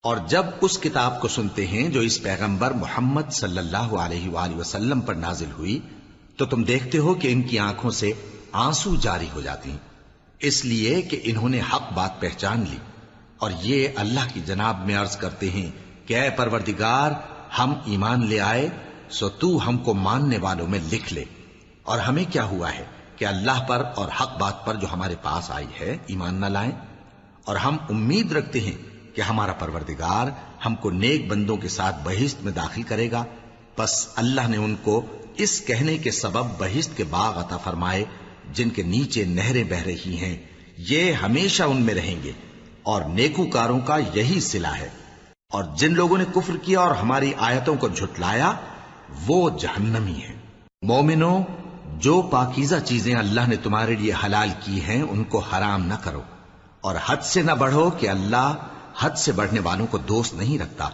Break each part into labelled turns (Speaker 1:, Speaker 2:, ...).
Speaker 1: اور جب اس کتاب کو سنتے ہیں جو اس پیغمبر محمد صلی اللہ علیہ وآلہ وسلم پر نازل ہوئی تو تم دیکھتے ہو کہ ان کی آنکھوں سے آنسو جاری ہو جاتی ہیں، اس لیے کہ انہوں نے حق بات پہچان لی، اور یہ اللہ کی جناب میں عرض کرتے ہیں کہ اے پروردگار، ہم ایمان لے آئے سو تو ہم کو ماننے والوں میں لکھ لے، اور ہمیں کیا ہوا ہے کہ اللہ پر اور حق بات پر جو ہمارے پاس آئی ہے ایمان نہ لائیں، اور ہم امید رکھتے ہیں کہ ہمارا پروردگار ہم کو نیک بندوں کے ساتھ بہشت میں داخل کرے گا۔ پس اللہ نے ان کو اس کہنے کے سبب بہشت کے باغ عطا فرمائے جن کے نیچے نہریں بہ رہی ہیں، یہ ہمیشہ ان میں رہیں گے، اور نیکوکاروں کا یہی صلہ ہے۔ اور جن لوگوں نے کفر کیا اور ہماری آیتوں کو جھٹلایا وہ جہنمی ہیں۔ مومنوں، جو پاکیزہ چیزیں اللہ نے تمہارے لیے حلال کی ہیں ان کو حرام نہ کرو، اور حد سے نہ بڑھو کہ اللہ حد سے بڑھنے والوں کو دوست نہیں رکھتا،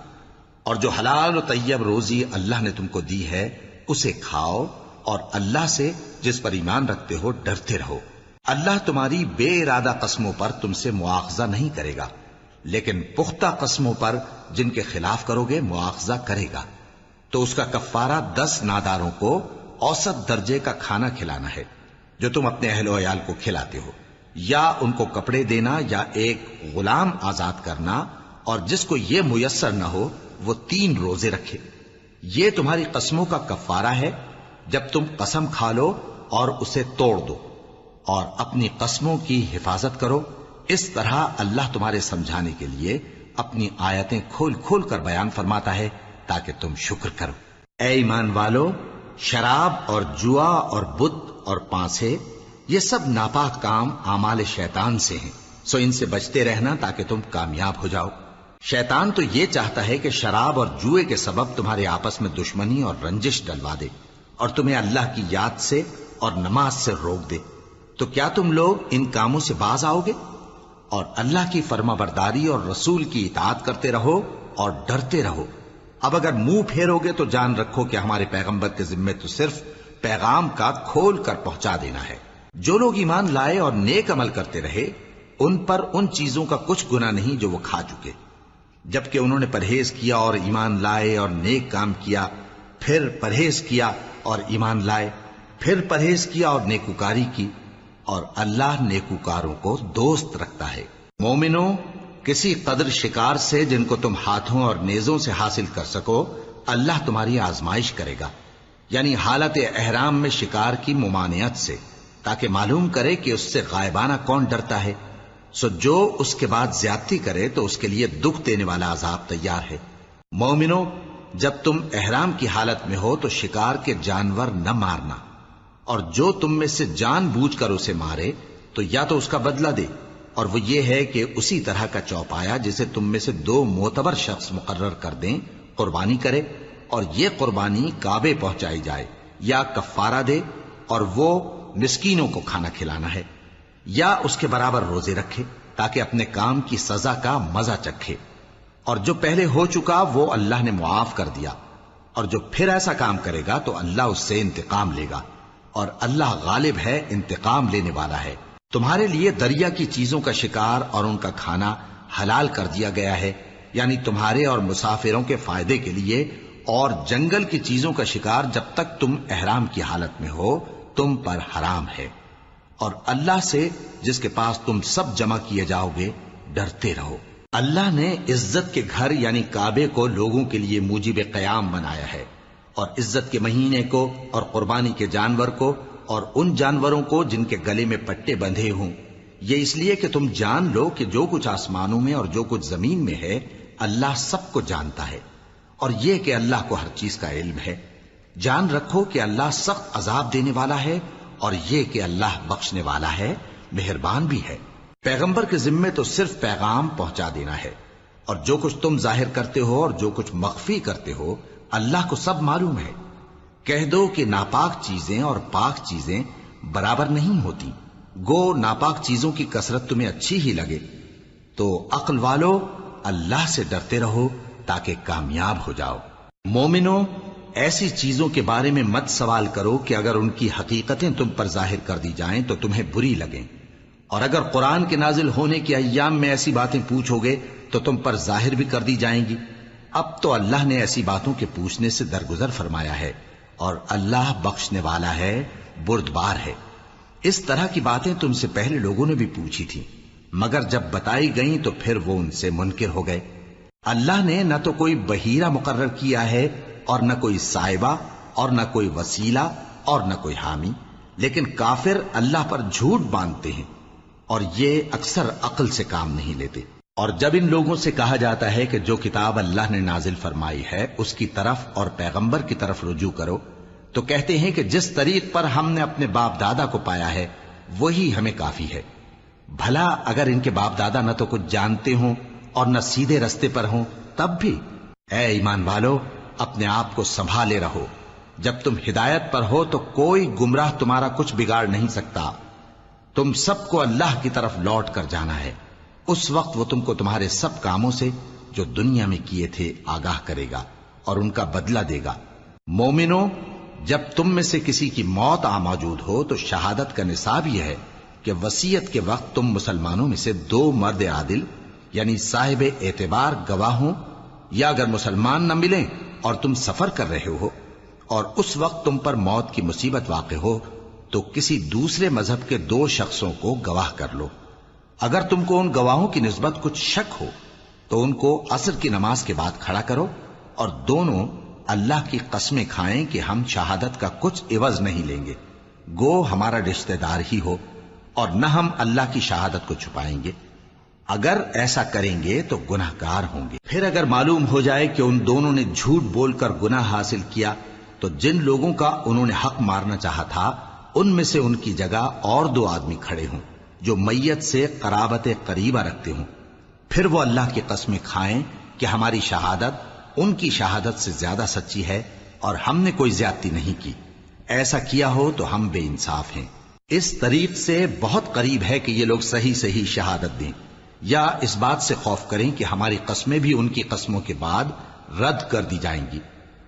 Speaker 1: اور جو حلال و طیب روزی اللہ نے تم کو دی ہے اسے کھاؤ، اور اللہ سے جس پر ایمان رکھتے ہو ڈرتے رہو۔ اللہ تمہاری بے ارادہ قسموں پر تم سے مواخذہ نہیں کرے گا، لیکن پختہ قسموں پر جن کے خلاف کرو گے مواخذہ کرے گا، تو اس کا کفارہ 10 ناداروں کو اوسط درجے کا کھانا کھلانا ہے جو تم اپنے اہل و عیال کو کھلاتے ہو، یا ان کو کپڑے دینا یا ایک غلام آزاد کرنا، اور جس کو یہ میسر نہ ہو وہ 3 روزے رکھے۔ یہ تمہاری قسموں کا کفارہ ہے جب تم قسم کھا لو اور اسے توڑ دو، اور اپنی قسموں کی حفاظت کرو۔ اس طرح اللہ تمہارے سمجھانے کے لیے اپنی آیتیں کھول کھول کر بیان فرماتا ہے تاکہ تم شکر کرو۔ اے ایمان والو، شراب اور جوا اور بت اور پانسے یہ سب ناپاک کام اعمال شیطان سے ہیں، سو ان سے بچتے رہنا تاکہ تم کامیاب ہو جاؤ۔ شیطان تو یہ چاہتا ہے کہ شراب اور جوئے کے سبب تمہارے آپس میں دشمنی اور رنجش ڈلوا دے، اور تمہیں اللہ کی یاد سے اور نماز سے روک دے۔ تو کیا تم لوگ ان کاموں سے باز آؤ گے؟ اور اللہ کی فرما برداری اور رسول کی اطاعت کرتے رہو اور ڈرتے رہو۔ اب اگر منہ پھیرو گے تو جان رکھو کہ ہمارے پیغمبر کے ذمے تو صرف پیغام کا کھول کر پہنچا دینا ہے۔ جو لوگ ایمان لائے اور نیک عمل کرتے رہے ان پر ان چیزوں کا کچھ گناہ نہیں جو وہ کھا چکے، جبکہ انہوں نے پرہیز کیا اور ایمان لائے اور نیک کام کیا، پھر پرہیز کیا اور ایمان لائے، پھر پرہیز کیا اور نیکوکاری کی، اور اللہ نیکوکاروں کو دوست رکھتا ہے۔ مومنوں، کسی قدر شکار سے جن کو تم ہاتھوں اور نیزوں سے حاصل کر سکو اللہ تمہاری آزمائش کرے گا، یعنی حالت احرام میں شکار کی ممانعت سے، تاکہ معلوم کرے کہ اس سے غائبانہ کون ڈرتا ہے۔ سو جو اس کے بعد زیادتی کرے تو اس کے لیے دکھ دینے والا عذاب تیار ہے۔ مومنوں، جب تم احرام کی حالت میں ہو تو شکار کے جانور نہ مارنا، اور جو تم میں سے جان بوجھ کر اسے مارے تو یا تو اس کا بدلہ دے، اور وہ یہ ہے کہ اسی طرح کا چوپایا جسے تم میں سے 2 معتبر شخص مقرر کر دیں قربانی کرے، اور یہ قربانی کعبے پہنچائی جائے، یا کفارہ دے اور وہ مسکینوں کو کھانا کھلانا ہے، یا اس کے برابر روزے رکھے تاکہ اپنے کام کی سزا کا مزہ چکھے، اور جو پہلے ہو چکا وہ اللہ نے معاف کر دیا، اور جو پھر ایسا کام کرے گا تو اللہ اس سے انتقام لے گا، اور اللہ غالب ہے، انتقام لینے والا ہے۔ تمہارے لیے دریا کی چیزوں کا شکار اور ان کا کھانا حلال کر دیا گیا ہے، یعنی تمہارے اور مسافروں کے فائدے کے لیے، اور جنگل کی چیزوں کا شکار جب تک تم احرام کی حالت میں ہو تم پر حرام ہے، اور اللہ سے جس کے پاس تم سب جمع کیے جاؤ گے ڈرتے رہو۔ اللہ نے عزت کے گھر یعنی کعبے کو لوگوں کے لیے موجب قیام بنایا ہے، اور عزت کے مہینے کو اور قربانی کے جانور کو اور ان جانوروں کو جن کے گلے میں پٹے بندھے ہوں، یہ اس لیے کہ تم جان لو کہ جو کچھ آسمانوں میں اور جو کچھ زمین میں ہے اللہ سب کو جانتا ہے، اور یہ کہ اللہ کو ہر چیز کا علم ہے۔ جان رکھو کہ اللہ سخت عذاب دینے والا ہے، اور یہ کہ اللہ بخشنے والا ہے، مہربان بھی ہے۔ پیغمبر کے ذمے تو صرف پیغام پہنچا دینا ہے، اور جو کچھ تم ظاہر کرتے ہو اور جو کچھ مخفی کرتے ہو اللہ کو سب معلوم ہے۔ کہہ دو کہ ناپاک چیزیں اور پاک چیزیں برابر نہیں ہوتی، گو ناپاک چیزوں کی کثرت تمہیں اچھی ہی لگے، تو عقل والو اللہ سے ڈرتے رہو تاکہ کامیاب ہو جاؤ۔ مومنوں، ایسی چیزوں کے بارے میں مت سوال کرو کہ اگر ان کی حقیقتیں تم پر ظاہر کر دی جائیں تو تمہیں بری لگیں، اور اگر قرآن کے نازل ہونے کے ایام میں ایسی باتیں پوچھو گے تو تم پر ظاہر بھی کر دی جائیں گی۔ اب تو اللہ نے ایسی باتوں کے پوچھنے سے درگزر فرمایا ہے، اور اللہ بخشنے والا ہے، بردبار ہے۔ اس طرح کی باتیں تم سے پہلے لوگوں نے بھی پوچھی تھی، مگر جب بتائی گئیں تو پھر وہ ان سے منکر ہو گئے۔ اللہ نے نہ تو کوئی بحیرہ مقرر کیا ہے، اور نہ کوئی سائبہ، اور نہ کوئی وسیلہ، اور نہ کوئی حامی، لیکن کافر اللہ پر جھوٹ باندھتے ہیں، اور یہ اکثر عقل سے کام نہیں لیتے۔ اور جب ان لوگوں سے کہا جاتا ہے کہ جو کتاب اللہ نے نازل فرمائی ہے اس کی طرف اور پیغمبر کی طرف رجوع کرو، تو کہتے ہیں کہ جس طریق پر ہم نے اپنے باپ دادا کو پایا ہے وہی ہمیں کافی ہے۔ بھلا اگر ان کے باپ دادا نہ تو کچھ جانتے ہوں اور نہ سیدھے رستے پر ہوں تب بھی؟ اے ایمان والو، اپنے آپ کو سنبھالے رہو، جب تم ہدایت پر ہو تو کوئی گمراہ تمہارا کچھ بگاڑ نہیں سکتا۔ تم سب کو اللہ کی طرف لوٹ کر جانا ہے، اس وقت وہ تم کو تمہارے سب کاموں سے جو دنیا میں کیے تھے آگاہ کرے گا اور ان کا بدلہ دے گا۔ مومنو، جب تم میں سے کسی کی موت آ موجود ہو تو شہادت کا نصاب یہ ہے کہ وصیت کے وقت تم مسلمانوں میں سے 2 مرد عادل یعنی صاحب اعتبار گواہ ہوں، یا اگر مسلمان نہ ملیں اور تم سفر کر رہے ہو اور اس وقت تم پر موت کی مصیبت واقع ہو تو کسی دوسرے مذہب کے 2 شخصوں کو گواہ کر لو۔ اگر تم کو ان گواہوں کی نسبت کچھ شک ہو تو ان کو عصر کی نماز کے بعد کھڑا کرو، اور دونوں اللہ کی قسمیں کھائیں کہ ہم شہادت کا کچھ عوض نہیں لیں گے، گو ہمارا رشتہ دار ہی ہو، اور نہ ہم اللہ کی شہادت کو چھپائیں گے۔ اگر ایسا کریں گے تو گناہ گار ہوں گے۔ پھر اگر معلوم ہو جائے کہ ان دونوں نے جھوٹ بول کر گناہ حاصل کیا تو جن لوگوں کا انہوں نے حق مارنا چاہا تھا ان میں سے ان کی جگہ اور 2 آدمی کھڑے ہوں جو میت سے قرابت قریبہ رکھتے ہوں، پھر وہ اللہ کی قسمیں کھائیں کہ ہماری شہادت ان کی شہادت سے زیادہ سچی ہے اور ہم نے کوئی زیادتی نہیں کی۔ ایسا کیا ہو تو ہم بے انصاف ہیں۔ اس طریق سے بہت قریب ہے کہ یہ لوگ صحیح صحیح شہادت دیں، یا اس بات سے خوف کریں کہ ہماری قسمیں بھی ان کی قسموں کے بعد رد کر دی جائیں گی۔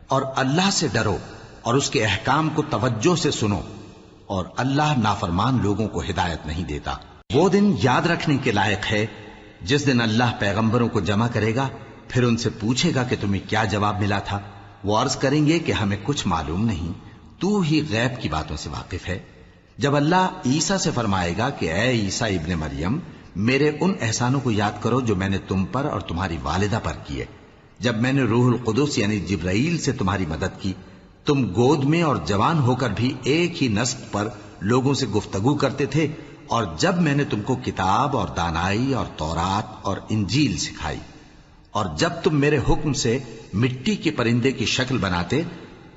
Speaker 1: اور اللہ سے ڈرو اور اس کے احکام کو توجہ سے سنو، اور اللہ نافرمان لوگوں کو ہدایت نہیں دیتا۔ وہ دن یاد رکھنے کے لائق ہے جس دن اللہ پیغمبروں کو جمع کرے گا، پھر ان سے پوچھے گا کہ تمہیں کیا جواب ملا تھا۔ وہ عرض کریں گے کہ ہمیں کچھ معلوم نہیں، تو ہی غیب کی باتوں سے واقف ہے۔ جب اللہ عیسیٰ سے فرمائے گا کہ اے عیسیٰ ابن مریم، میرے ان احسانوں کو یاد کرو جو میں نے تم پر اور تمہاری والدہ پر کیے، جب میں نے روح القدس یعنی جبرائیل سے تمہاری مدد کی، تم گود میں اور جوان ہو کر بھی ایک ہی نسق پر لوگوں سے گفتگو کرتے تھے، اور جب میں نے تم کو کتاب اور دانائی اور تورات اور انجیل سکھائی، اور جب تم میرے حکم سے مٹی کے پرندے کی شکل بناتے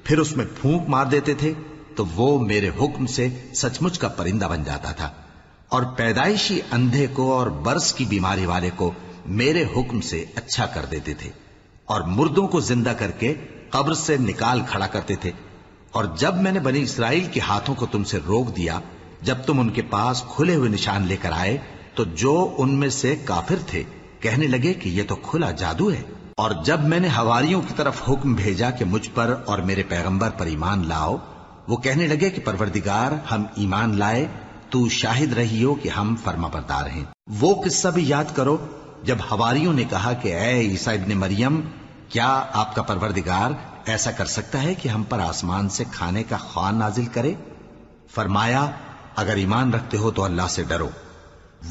Speaker 1: پھر اس میں پھونک مار دیتے تھے تو وہ میرے حکم سے سچ مچ کا پرندہ بن جاتا تھا، اور پیدائشی اندھے کو اور برس کی بیماری والے کو میرے حکم سے اچھا کر دیتے تھے، اور مردوں کو زندہ کر کے قبر سے نکال کھڑا کرتے تھے۔ اور جب میں نے بنی اسرائیل کے ہاتھوں کو تم سے روک دیا جب تم ان کے پاس کھلے ہوئے نشان لے کر آئے تو جو ان میں سے کافر تھے کہنے لگے کہ یہ تو کھلا جادو ہے۔ اور جب میں نے حواریوں کی طرف حکم بھیجا کہ مجھ پر اور میرے پیغمبر پر ایمان لاؤ، وہ کہنے لگے کہ پروردگار، ہم ایمان لائے، تو شاہد رہی ہو کہ ہم فرما بردار ہیں۔ وہ قصہ بھی یاد کرو جب حواریوں نے کہا کہ اے عیسیٰ ابن مریم، کیا آپ کا پروردگار ایسا کر سکتا ہے کہ ہم پر آسمان سے کھانے کا خوان نازل کرے؟ فرمایا، اگر ایمان رکھتے ہو تو اللہ سے ڈرو۔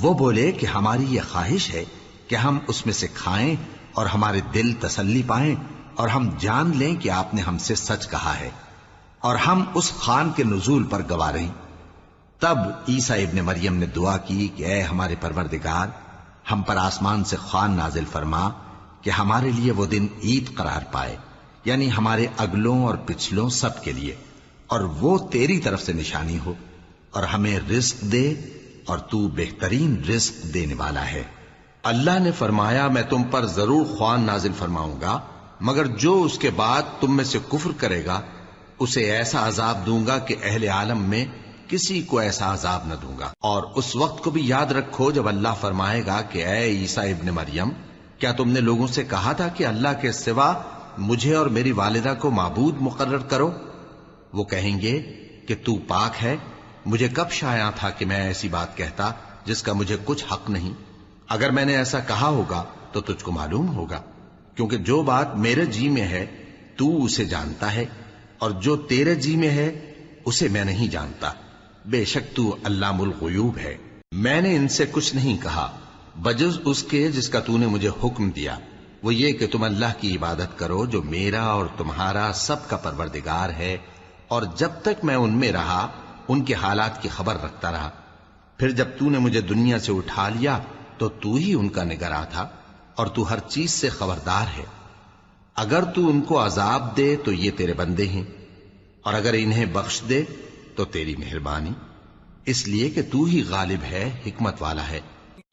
Speaker 1: وہ بولے کہ ہماری یہ خواہش ہے کہ ہم اس میں سے کھائیں اور ہمارے دل تسلی پائیں اور ہم جان لیں کہ آپ نے ہم سے سچ کہا ہے، اور ہم اس خوان کے نزول پر گواہ رہیں۔ تب عیسیٰ ابن مریم نے دعا کی کہ اے ہمارے پروردگار، ہم پر آسمان سے خوان نازل فرما کہ ہمارے لیے وہ دن عید قرار پائے، یعنی ہمارے اگلوں اور پچھلوں سب کے لیے، اور وہ تیری طرف سے نشانی ہو، اور ہمیں رزق دے، اور تو بہترین رزق دینے والا ہے۔ اللہ نے فرمایا، میں تم پر ضرور خوان نازل فرماؤں گا، مگر جو اس کے بعد تم میں سے کفر کرے گا اسے ایسا عذاب دوں گا کہ اہل عالم میں کسی کو ایسا عذاب نہ دوں گا۔ اور اس وقت کو بھی یاد رکھو جب اللہ فرمائے گا کہ اے عیسیٰ ابن مریم، کیا تم نے لوگوں سے کہا تھا کہ اللہ کے سوا مجھے اور میری والدہ کو معبود مقرر کرو؟ وہ کہیں گے کہ تو پاک ہے، مجھے کب شایع تھا کہ میں ایسی بات کہتا جس کا مجھے کچھ حق نہیں؟ اگر میں نے ایسا کہا ہوگا تو تجھ کو معلوم ہوگا، کیونکہ جو بات میرے جی میں ہے تو اسے جانتا ہے، اور جو تیرے جی میں ہے اسے میں نہیں جانتا۔ بے شک تو علام الغیوب ہے۔ میں نے ان سے کچھ نہیں کہا بجز اس کے جس کا تو نے مجھے حکم دیا، وہ یہ کہ تم اللہ کی عبادت کرو جو میرا اور تمہارا سب کا پروردگار ہے، اور جب تک میں ان میں رہا ان کے حالات کی خبر رکھتا رہا۔ پھر جب تو نے مجھے دنیا سے اٹھا لیا تو تو ہی ان کا نگراں تھا، اور تو ہر چیز سے خبردار ہے۔ اگر تو ان کو عذاب دے تو یہ تیرے بندے ہیں، اور اگر انہیں بخش دے تو تیری مہربانی، اس لیے کہ تو ہی غالب ہے، حکمت والا ہے۔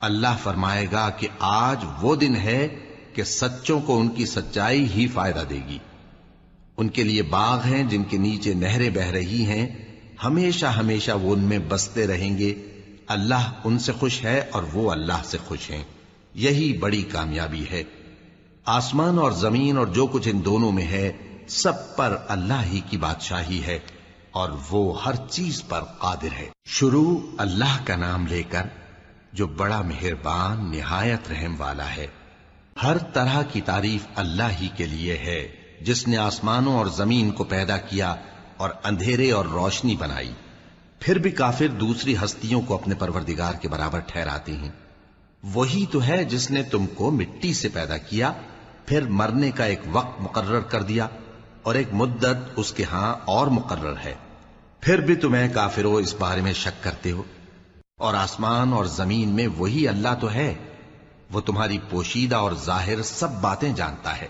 Speaker 1: اللہ فرمائے گا کہ آج وہ دن ہے کہ سچوں کو ان کی سچائی ہی فائدہ دے گی۔ ان کے لیے باغ ہیں جن کے نیچے نہریں بہہ رہی ہیں، ہمیشہ ہمیشہ وہ ان میں بستے رہیں گے۔ اللہ ان سے خوش ہے اور وہ اللہ سے خوش ہیں، یہی بڑی کامیابی ہے۔ آسمان اور زمین اور جو کچھ ان دونوں میں ہے سب پر اللہ ہی کی بادشاہی ہے، اور وہ ہر چیز پر قادر ہے۔ شروع اللہ کا نام لے کر جو بڑا مہربان نہایت رحم والا ہے۔ ہر طرح کی تعریف اللہ ہی کے لیے ہے، جس نے آسمانوں اور زمین کو پیدا کیا اور اندھیرے اور روشنی بنائی۔ پھر بھی کافر دوسری ہستیوں کو اپنے پروردگار کے برابر ٹھہراتے ہیں۔ وہی تو ہے جس نے تم کو مٹی سے پیدا کیا، پھر مرنے کا ایک وقت مقرر کر دیا اور ایک مدت اس کے ہاں اور مقرر ہے، پھر بھی تمہیں کافروں اس بارے میں شک کرتے ہو۔ اور آسمان اور زمین میں وہی اللہ تو ہے، وہ تمہاری پوشیدہ اور ظاہر سب باتیں جانتا ہے،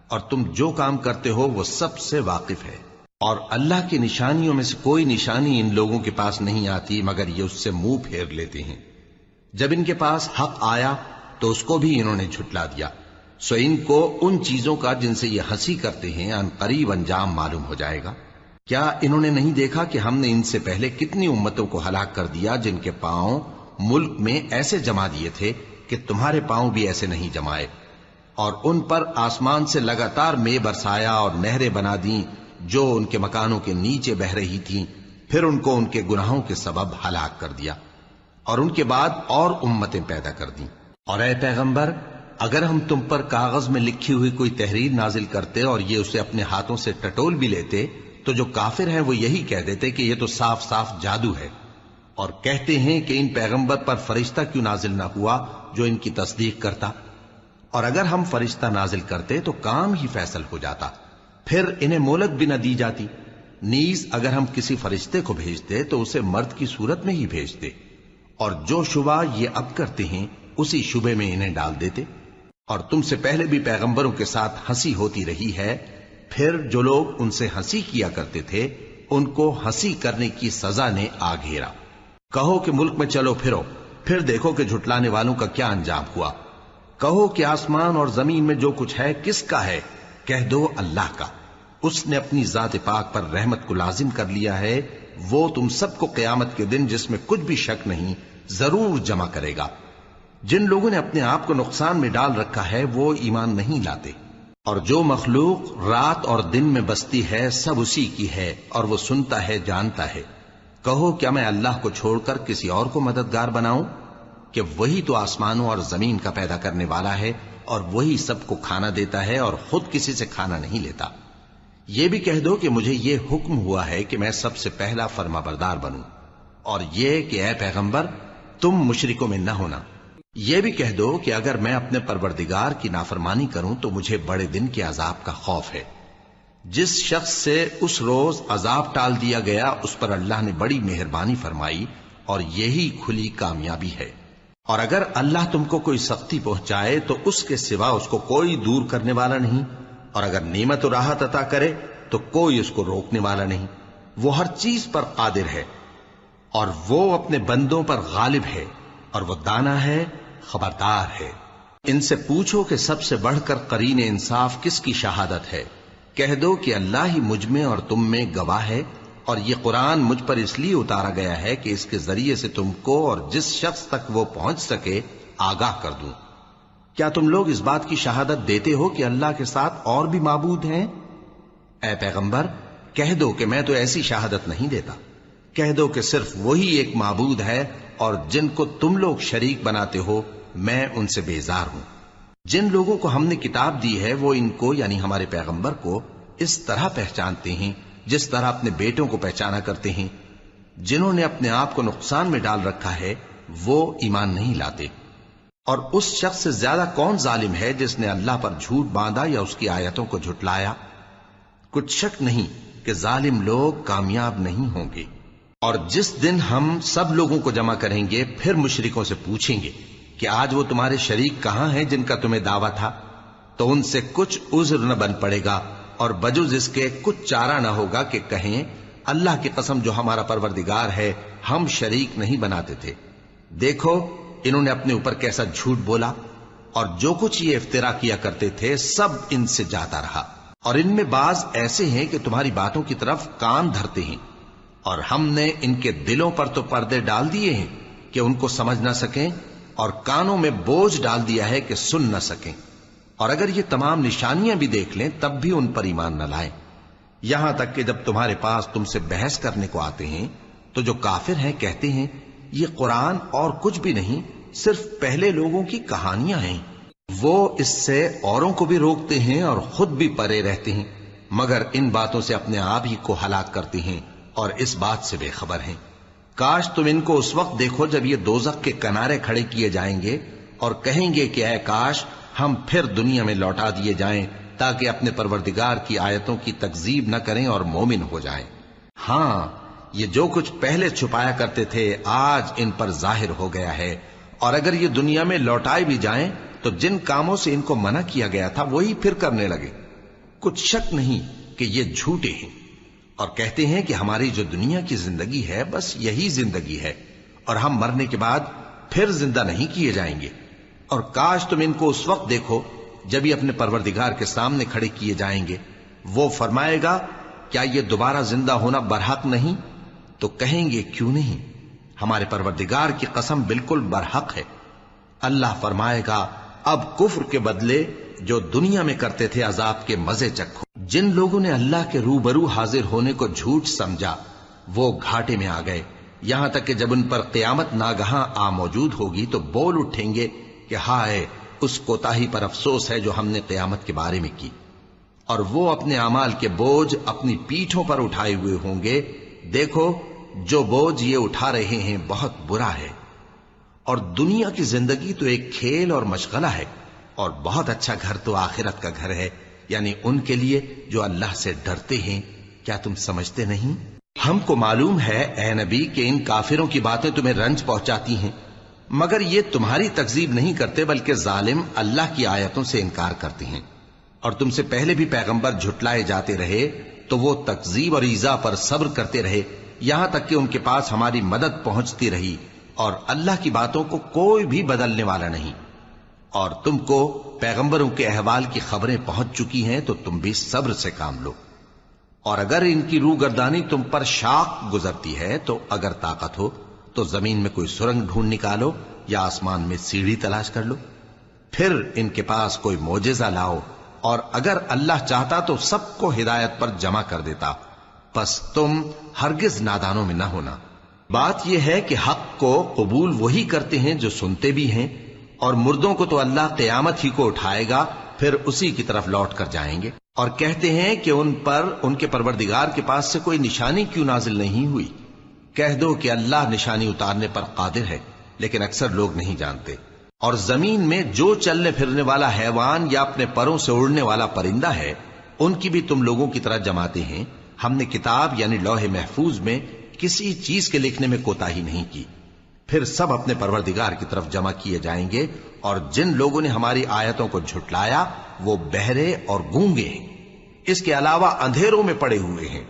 Speaker 1: اور تم جو کام کرتے ہو وہ سب سے واقف ہے۔ اور اللہ کی نشانیوں میں سے کوئی نشانی ان لوگوں کے پاس نہیں آتی مگر یہ اس سے منہ پھیر لیتے ہیں۔ جب ان کے پاس حق آیا تو اس کو بھی انہوں نے جھٹلا دیا، سو ان کو ان چیزوں کا جن سے یہ ہنسی کرتے ہیں ان قریب انجام معلوم ہو جائے گا۔ کیا انہوں نے نہیں دیکھا کہ ہم نے ان سے پہلے کتنی امتوں کو ہلاک کر دیا جن کے پاؤں ملک میں ایسے جما دیے تھے کہ تمہارے پاؤں بھی ایسے نہیں جمائے، اور ان پر آسمان سے لگاتار مے برسایا اور نہریں بنا دیں جو ان کے مکانوں کے نیچے بہ رہی تھیں، پھر ان کو ان کے گناہوں کے سبب ہلاک کر دیا، اور ان کے بعد اور امتیں پیدا کر دیں۔ اور اے پیغمبر، اگر ہم تم پر کاغذ میں لکھی ہوئی کوئی تحریر نازل کرتے اور یہ اسے اپنے ہاتھوں سے ٹٹول بھی لیتے تو جو کافر ہیں وہ یہی کہہ دیتے کہ یہ تو صاف صاف جادو ہے، اور کہتے ہیں کہ ان پیغمبر پر فرشتہ کیوں نازل نہ ہوا جو ان کی تصدیق کرتا، اور اگر ہم فرشتہ نازل کرتے تو کام ہی فیصل ہو جاتا، پھر انہیں مہلت بھی نہ دی جاتی۔ نیز اگر ہم کسی فرشتے کو بھیجتے تو اسے مرد کی صورت میں ہی بھیجتے، اور جو شبہ یہ اب کرتے ہیں اسی شبے میں انہیں ڈال دیتے۔ اور تم سے پہلے بھی پیغمبروں کے ساتھ ہنسی ہوتی رہی ہے، پھر جو لوگ ان سے ہنسی کیا کرتے تھے ان کو ہنسی کرنے کی سزا نے آ گھیرا۔ کہو کہ ملک میں چلو پھرو، پھر دیکھو کہ جھٹلانے والوں کا کیا انجام ہوا۔ کہو کہ آسمان اور زمین میں جو کچھ ہے کس کا ہے؟ کہہ دو اللہ کا۔ اس نے اپنی ذات پاک پر رحمت کو لازم کر لیا ہے، وہ تم سب کو قیامت کے دن جس میں کچھ بھی شک نہیں ضرور جمع کرے گا۔ جن لوگوں نے اپنے آپ کو نقصان میں ڈال رکھا ہے وہ ایمان نہیں لاتے، اور جو مخلوق رات اور دن میں بستی ہے سب اسی کی ہے، اور وہ سنتا ہے جانتا ہے۔ کہو کیا میں اللہ کو چھوڑ کر کسی اور کو مددگار بناؤں کہ وہی تو آسمانوں اور زمین کا پیدا کرنے والا ہے، اور وہی سب کو کھانا دیتا ہے اور خود کسی سے کھانا نہیں لیتا۔ یہ بھی کہہ دو کہ مجھے یہ حکم ہوا ہے کہ میں سب سے پہلا فرما بردار بنوں، اور یہ کہ اے پیغمبر تم مشرکوں میں نہ ہونا۔ یہ بھی کہہ دو کہ اگر میں اپنے پروردگار کی نافرمانی کروں تو مجھے بڑے دن کے عذاب کا خوف ہے۔ جس شخص سے اس روز عذاب ٹال دیا گیا اس پر اللہ نے بڑی مہربانی فرمائی، اور یہی کھلی کامیابی ہے۔ اور اگر اللہ تم کو کوئی سختی پہنچائے تو اس کے سوا اس کو کوئی دور کرنے والا نہیں، اور اگر نعمت و راحت عطا کرے تو کوئی اس کو روکنے والا نہیں۔ وہ ہر چیز پر قادر ہے، اور وہ اپنے بندوں پر غالب ہے، اور وہ دانا ہے، خبردار ہے۔ ان سے پوچھو کہ سب سے بڑھ کر قرین انصاف کس کی شہادت ہے؟ کہہ دو کہ اللہ ہی مجھ میں اور تم میں گواہ ہے، اور یہ قرآن مجھ پر اس لیے اتارا گیا ہے کہ اس کے ذریعے سے تم کو اور جس شخص تک وہ پہنچ سکے آگاہ کر دوں۔ کیا تم لوگ اس بات کی شہادت دیتے ہو کہ اللہ کے ساتھ اور بھی معبود ہیں؟ اے پیغمبر کہہ دو کہ میں تو ایسی شہادت نہیں دیتا۔ کہہ دو کہ صرف وہی ایک معبود ہے اور جن کو تم لوگ شریک بناتے ہو میں ان سے بیزار ہوں۔ جن لوگوں کو ہم نے کتاب دی ہے وہ ان کو یعنی ہمارے پیغمبر کو اس طرح پہچانتے ہیں جس طرح اپنے بیٹوں کو پہچانا کرتے ہیں۔ جنہوں نے اپنے آپ کو نقصان میں ڈال رکھا ہے وہ ایمان نہیں لاتے۔ اور اس شخص سے زیادہ کون ظالم ہے جس نے اللہ پر جھوٹ باندھا یا اس کی آیتوں کو جھٹلایا؟ کچھ شک نہیں کہ ظالم لوگ کامیاب نہیں ہوں گے۔ اور جس دن ہم سب لوگوں کو جمع کریں گے پھر مشرکوں سے پوچھیں گے کہ آج وہ تمہارے شریک کہاں ہیں جن کا تمہیں دعویٰ تھا، تو ان سے کچھ عذر نہ بن پڑے گا اور بجز اس کے کچھ چارہ نہ ہوگا کہ کہیں اللہ کی قسم جو ہمارا پروردگار ہے ہم شریک نہیں بناتے تھے۔ دیکھو انہوں نے اپنے اوپر کیسا جھوٹ بولا، اور جو کچھ یہ افترا کیا کرتے تھے سب ان سے جاتا رہا۔ اور ان میں بعض ایسے ہیں کہ تمہاری باتوں کی طرف کان دھرتے ہیں، اور ہم نے ان کے دلوں پر تو پردے ڈال دیے ہیں کہ ان کو سمجھ نہ سکیں، اور کانوں میں بوجھ ڈال دیا ہے کہ سن نہ سکیں۔ اور اگر یہ تمام نشانیاں بھی دیکھ لیں تب بھی ان پر ایمان نہ لائیں، یہاں تک کہ جب تمہارے پاس تم سے بحث کرنے کو آتے ہیں تو جو کافر ہیں کہتے ہیں یہ قرآن اور کچھ بھی نہیں صرف پہلے لوگوں کی کہانیاں ہیں۔ وہ اس سے اوروں کو بھی روکتے ہیں اور خود بھی پرے رہتے ہیں، مگر ان باتوں سے اپنے آپ ہی کو ہلاک کرتے ہیں اور اس بات سے بے خبر ہیں۔ کاش تم ان کو اس وقت دیکھو جب یہ دوزخ کے کنارے کھڑے کیے جائیں گے اور کہیں گے کہ اے کاش ہم پھر دنیا میں لوٹا دیے جائیں تاکہ اپنے پروردگار کی آیتوں کی تکذیب نہ کریں اور مومن ہو جائیں۔ ہاں یہ جو کچھ پہلے چھپایا کرتے تھے آج ان پر ظاہر ہو گیا ہے، اور اگر یہ دنیا میں لوٹائے بھی جائیں تو جن کاموں سے ان کو منع کیا گیا تھا وہی پھر کرنے لگے۔ کچھ شک نہیں کہ یہ جھوٹے ہیں، اور کہتے ہیں کہ ہماری جو دنیا کی زندگی ہے بس یہی زندگی ہے اور ہم مرنے کے بعد پھر زندہ نہیں کیے جائیں گے۔ اور کاش تم ان کو اس وقت دیکھو جب یہ اپنے پروردگار کے سامنے کھڑے کیے جائیں گے، وہ فرمائے گا کیا یہ دوبارہ زندہ ہونا برحق نہیں؟ تو کہیں گے کیوں نہیں، ہمارے پروردگار کی قسم بالکل برحق ہے۔ اللہ فرمائے گا اب کفر کے بدلے جو دنیا میں کرتے تھے عذاب کے مزے چکھو۔ جن لوگوں نے اللہ کے روبرو حاضر ہونے کو جھوٹ سمجھا وہ گھاٹے میں آ گئے، یہاں تک کہ جب ان پر قیامت ناگہاں آ موجود ہوگی تو بول اٹھیں گے کہ ہائے اس کوتاہی پر افسوس ہے جو ہم نے قیامت کے بارے میں کی۔ اور وہ اپنے اعمال کے بوجھ اپنی پیٹھوں پر اٹھائے ہوئے ہوں گے، دیکھو جو بوجھ یہ اٹھا رہے ہیں بہت برا ہے۔ اور دنیا کی زندگی تو ایک کھیل اور مشغلہ ہے، اور بہت اچھا گھر تو آخرت کا گھر ہے، یعنی ان کے لیے جو اللہ سے ڈرتے ہیں۔ کیا تم سمجھتے نہیں؟ ہم کو معلوم ہے اے نبی کہ ان کافروں کی باتیں تمہیں رنج پہنچاتی ہیں، مگر یہ تمہاری تکذیب نہیں کرتے بلکہ ظالم اللہ کی آیتوں سے انکار کرتے ہیں۔ اور تم سے پہلے بھی پیغمبر جھٹلائے جاتے رہے تو وہ تکذیب اور ایذا پر صبر کرتے رہے، یہاں تک کہ ان کے پاس ہماری مدد پہنچتی رہی، اور اللہ کی باتوں کو کوئی بھی بدلنے والا نہیں۔ اور تم کو پیغمبروں کے احوال کی خبریں پہنچ چکی ہیں تو تم بھی صبر سے کام لو۔ اور اگر ان کی روگردانی تم پر شاق گزرتی ہے تو اگر طاقت ہو تو زمین میں کوئی سرنگ ڈھونڈ نکالو یا آسمان میں سیڑھی تلاش کر لو، پھر ان کے پاس کوئی معجزہ لاؤ، اور اگر اللہ چاہتا تو سب کو ہدایت پر جمع کر دیتا، پس تم ہرگز نادانوں میں نہ ہونا۔ بات یہ ہے کہ حق کو قبول وہی کرتے ہیں جو سنتے بھی ہیں، اور مردوں کو تو اللہ قیامت ہی کو اٹھائے گا پھر اسی کی طرف لوٹ کر جائیں گے۔ اور کہتے ہیں کہ ان پر ان کے پروردگار کے پاس سے کوئی نشانی کیوں نازل نہیں ہوئی؟ کہہ دو کہ اللہ نشانی اتارنے پر قادر ہے، لیکن اکثر لوگ نہیں جانتے۔ اور زمین میں جو چلنے پھرنے والا حیوان یا اپنے پروں سے اڑنے والا پرندہ ہے ان کی بھی تم لوگوں کی طرح جماتے ہیں۔ ہم نے کتاب یعنی لوح محفوظ میں کسی چیز کے لکھنے میں کوتاہی نہیں کی، پھر سب اپنے پروردگار کی طرف جمع کیے جائیں گے۔ اور جن لوگوں نے ہماری آیتوں کو جھٹلایا وہ بہرے اور گونگے ہیں، اس کے علاوہ اندھیروں میں پڑے ہوئے ہیں۔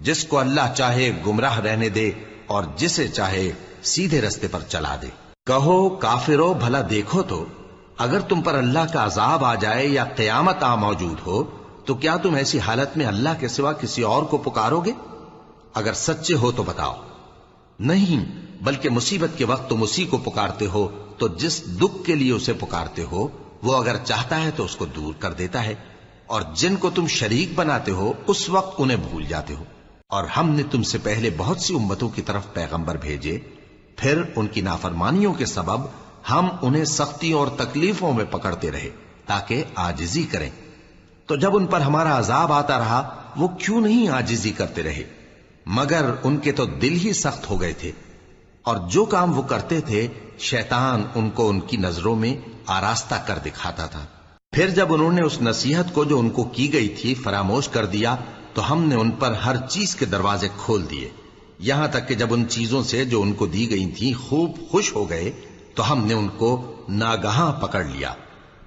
Speaker 1: جس کو اللہ چاہے گمراہ رہنے دے اور جسے چاہے سیدھے رستے پر چلا دے۔ کہو کافرو بھلا دیکھو تو اگر تم پر اللہ کا عذاب آ جائے یا قیامت آ موجود ہو تو کیا تم ایسی حالت میں اللہ کے سوا کسی اور کو پکارو گے؟ اگر سچے ہو تو بتاؤ۔ نہیں، بلکہ مصیبت کے وقت تم اسی کو پکارتے ہو، تو جس دکھ کے لیے اسے پکارتے ہو وہ اگر چاہتا ہے تو اس کو دور کر دیتا ہے، اور جن کو تم شریک بناتے ہو اس وقت انہیں بھول جاتے ہو۔ اور ہم نے تم سے پہلے بہت سی امتوں کی طرف پیغمبر بھیجے، پھر ان کی نافرمانیوں کے سبب ہم انہیں سختیوں اور تکلیفوں میں پکڑتے رہے تاکہ عاجزی کریں. تو جب ان پر ہمارا عذاب آتا رہا وہ کیوں نہیں عاجزی کرتے رہے؟ مگر ان کے تو دل ہی سخت ہو گئے تھے، اور جو کام وہ کرتے تھے شیطان ان کو ان کی نظروں میں آراستہ کر دکھاتا تھا. پھر جب انہوں نے اس نصیحت کو جو ان کو کی گئی تھی فراموش کر دیا تو ہم نے ان پر ہر چیز کے دروازے کھول دیے، یہاں تک کہ جب ان چیزوں سے جو ان کو دی گئی تھی خوب خوش ہو گئے تو ہم نے ان کو ناگہاں پکڑ لیا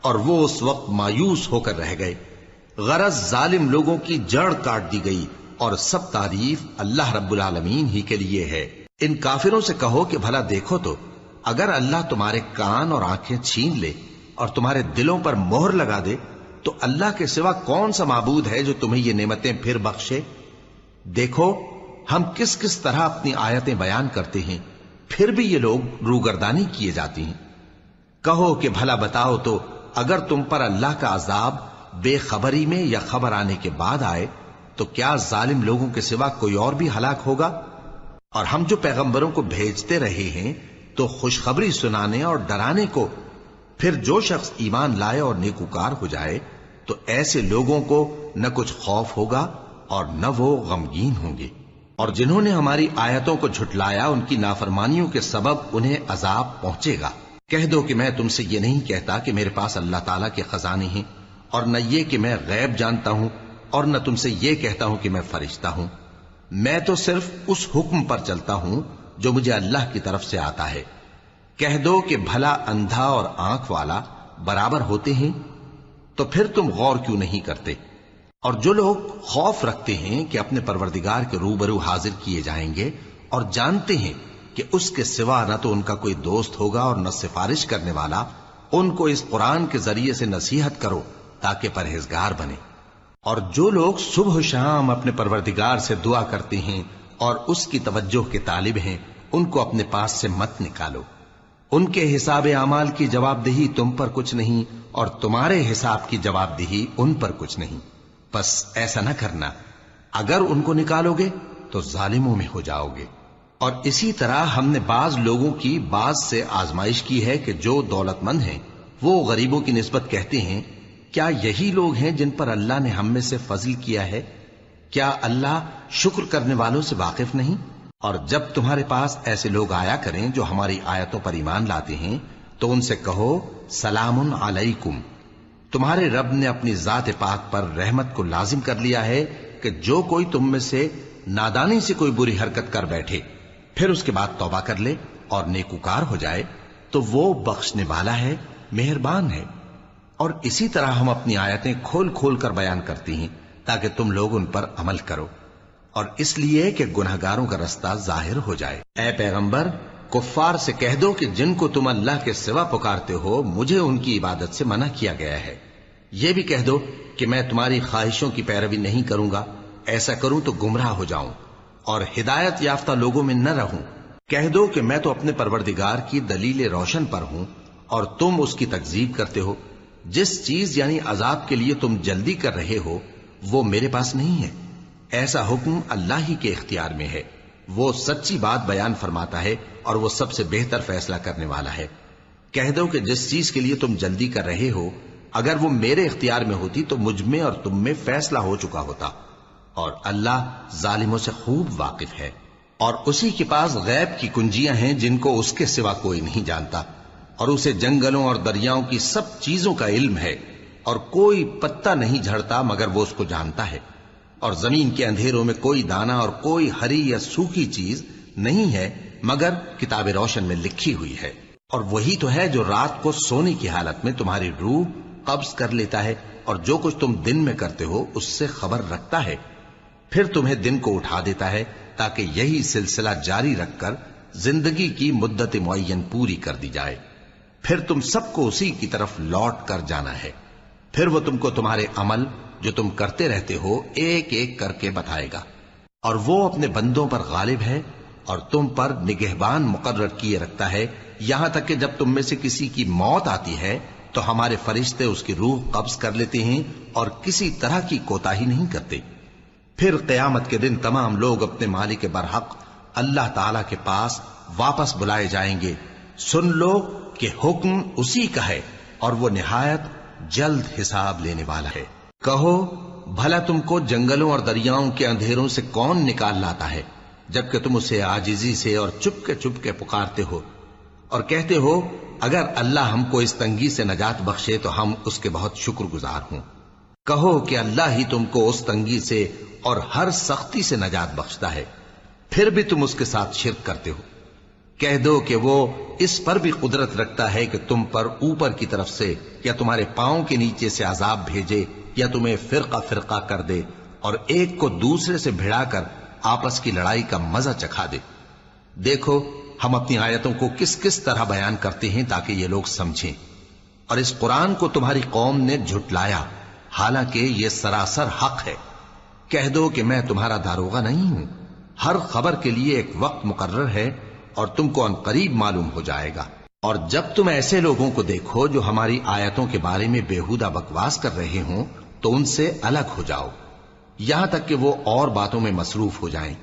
Speaker 1: اور وہ اس وقت مایوس ہو کر رہ گئے. غرض ظالم لوگوں کی جڑ کاٹ دی گئی اور سب تعریف اللہ رب العالمین ہی کے لیے ہے. ان کافروں سے کہو کہ بھلا دیکھو تو اگر اللہ تمہارے کان اور آنکھیں چھین لے اور تمہارے دلوں پر مہر لگا دے تو اللہ کے سوا کون سا معبود ہے جو تمہیں یہ نعمتیں پھر بخشے؟ دیکھو ہم کس کس طرح اپنی آیتیں بیان کرتے ہیں، پھر بھی یہ لوگ روگردانی کیے جاتی ہیں. کہو کہ بھلا بتاؤ تو اگر تم پر اللہ کا عذاب بے خبری میں یا خبر آنے کے بعد آئے تو کیا ظالم لوگوں کے سوا کوئی اور بھی ہلاک ہوگا؟ اور ہم جو پیغمبروں کو بھیجتے رہے ہیں تو خوشخبری سنانے اور ڈرانے کو، پھر جو شخص ایمان لائے اور نیکوکار ہو جائے تو ایسے لوگوں کو نہ کچھ خوف ہوگا اور نہ وہ غمگین ہوں گے. اور جنہوں نے ہماری آیتوں کو جھٹلایا ان کی نافرمانیوں کے سبب انہیں عذاب پہنچے گا. کہہ دو کہ میں تم سے یہ نہیں کہتا کہ میرے پاس اللہ تعالیٰ کے خزانے ہیں، اور نہ یہ کہ میں غیب جانتا ہوں، اور نہ تم سے یہ کہتا ہوں کہ میں فرشتہ ہوں. میں تو صرف اس حکم پر چلتا ہوں جو مجھے اللہ کی طرف سے آتا ہے. کہہ دو کہ بھلا اندھا اور آنکھ والا برابر ہوتے ہیں؟ تو پھر تم غور کیوں نہیں کرتے؟ اور جو لوگ خوف رکھتے ہیں کہ اپنے پروردگار کے روبرو حاضر کیے جائیں گے اور جانتے ہیں کہ اس کے سوا نہ تو ان کا کوئی دوست ہوگا اور نہ سفارش کرنے والا، ان کو اس قرآن کے ذریعے سے نصیحت کرو تاکہ پرہیزگار بنے. اور جو لوگ صبح و شام اپنے پروردگار سے دعا کرتے ہیں اور اس کی توجہ کے طالب ہیں ان کو اپنے پاس سے مت نکالو. ان کے حساب اعمال کی جواب دہی تم پر کچھ نہیں اور تمہارے حساب کی جواب دہی ان پر کچھ نہیں. بس ایسا نہ کرنا، اگر ان کو نکالو گے تو ظالموں میں ہو جاؤ گے. اور اسی طرح ہم نے بعض لوگوں کی بعض سے آزمائش کی ہے کہ جو دولت مند ہیں وہ غریبوں کی نسبت کہتے ہیں کیا یہی لوگ ہیں جن پر اللہ نے ہم میں سے فضل کیا ہے؟ کیا اللہ شکر کرنے والوں سے واقف نہیں؟ اور جب تمہارے پاس ایسے لوگ آیا کریں جو ہماری آیتوں پر ایمان لاتے ہیں تو ان سے کہو سلام علیکم. تمہارے رب نے اپنی ذات پاک پر رحمت کو لازم کر لیا ہے کہ جو کوئی تم میں سے نادانی سے کوئی بری حرکت کر بیٹھے پھر اس کے بعد توبہ کر لے اور نیکوکار ہو جائے تو وہ بخشنے والا ہے، مہربان ہے. اور اسی طرح ہم اپنی آیتیں کھول کھول کر بیان کرتی ہیں تاکہ تم لوگ ان پر عمل کرو، اور اس لیے کہ گناہگاروں کا رستہ ظاہر ہو جائے. اے پیغمبر کفار سے کہہ دو کہ جن کو تم اللہ کے سوا پکارتے ہو مجھے ان کی عبادت سے منع کیا گیا ہے. یہ بھی کہہ دو کہ میں تمہاری خواہشوں کی پیروی نہیں کروں گا، ایسا کروں تو گمراہ ہو جاؤں اور ہدایت یافتہ لوگوں میں نہ رہوں. کہہ دو کہ میں تو اپنے پروردگار کی دلیل روشن پر ہوں اور تم اس کی تکذیب کرتے ہو. جس چیز یعنی عذاب کے لیے تم جلدی کر رہے ہو وہ میرے پاس نہیں ہے، ایسا حکم اللہ ہی کے اختیار میں ہے. وہ سچی بات بیان فرماتا ہے اور وہ سب سے بہتر فیصلہ کرنے والا ہے. کہہ دو کہ جس چیز کے لیے تم جلدی کر رہے ہو اگر وہ میرے اختیار میں ہوتی تو مجھ میں اور تم میں فیصلہ ہو چکا ہوتا، اور اللہ ظالموں سے خوب واقف ہے. اور اسی کے پاس غیب کی کنجیاں ہیں جن کو اس کے سوا کوئی نہیں جانتا، اور اسے جنگلوں اور دریاؤں کی سب چیزوں کا علم ہے، اور کوئی پتا نہیں جھڑتا مگر وہ اس کو جانتا ہے. اور زمین کے اندھیروں میں کوئی دانہ اور کوئی ہری یا سوکھی چیز نہیں ہے مگر کتاب روشن میں لکھی ہوئی ہے. اور وہی تو ہے جو رات کو سونے کی حالت میں تمہاری روح قبض کر لیتا ہے اور جو کچھ تم دن میں کرتے ہو اس سے خبر رکھتا ہے، پھر تمہیں دن کو اٹھا دیتا ہے تاکہ یہی سلسلہ جاری رکھ کر زندگی کی مدت معین پوری کر دی جائے. پھر تم سب کو اسی کی طرف لوٹ کر جانا ہے. پھر وہ تم کو تمہارے عمل جو تم کرتے رہتے ہو ایک ایک کر کے بتائے گا. اور وہ اپنے بندوں پر غالب ہے اور تم پر نگہبان مقرر کیے رکھتا ہے، یہاں تک کہ جب تم میں سے کسی کی موت آتی ہے تو ہمارے فرشتے اس کی روح قبض کر لیتے ہیں اور کسی طرح کی کوتاہی نہیں کرتے. پھر قیامت کے دن تمام لوگ اپنے مالک برحق اللہ تعالی کے پاس واپس بلائے جائیں گے، سن لو کہ حکم اسی کا ہے اور وہ نہایت جلد حساب لینے والا ہے۔ کہو بھلا تم کو جنگلوں اور دریاؤں کے اندھیروں سے کون نکال لاتا ہے، جبکہ تم اسے عاجزی سے اور چپ کے پکارتے ہو اور کہتے ہو اگر اللہ ہم کو اس تنگی سے نجات بخشے تو ہم اس کے بہت شکر گزار ہوں۔ کہو کہ اللہ ہی تم کو اس تنگی سے اور ہر سختی سے نجات بخشتا ہے، پھر بھی تم اس کے ساتھ شرک کرتے ہو۔ کہہ دو کہ وہ اس پر بھی قدرت رکھتا ہے کہ تم پر اوپر کی طرف سے یا تمہارے پاؤں کے نیچے سے عذاب بھیجے یا تمہیں فرقہ فرقہ کر دے اور ایک کو دوسرے سے بھڑا کر آپس کی لڑائی کا مزہ چکھا دے۔ دیکھو ہم اپنی آیتوں کو کس کس طرح بیان کرتے ہیں تاکہ یہ لوگ سمجھیں، اور اس قرآن کو تمہاری قوم نے جھٹلایا حالانکہ یہ سراسر حق ہے۔ کہہ دو کہ میں تمہارا داروغہ نہیں ہوں، ہر خبر کے لیے ایک وقت مقرر ہے اور تم کو عنقریب معلوم ہو جائے گا۔ اور جب تم ایسے لوگوں کو دیکھو جو ہماری آیتوں کے بارے میں بےہودہ بکواس کر رہے ہوں تو ان سے الگ ہو جاؤ، یہاں تک کہ وہ اور باتوں میں مصروف ہو جائیں،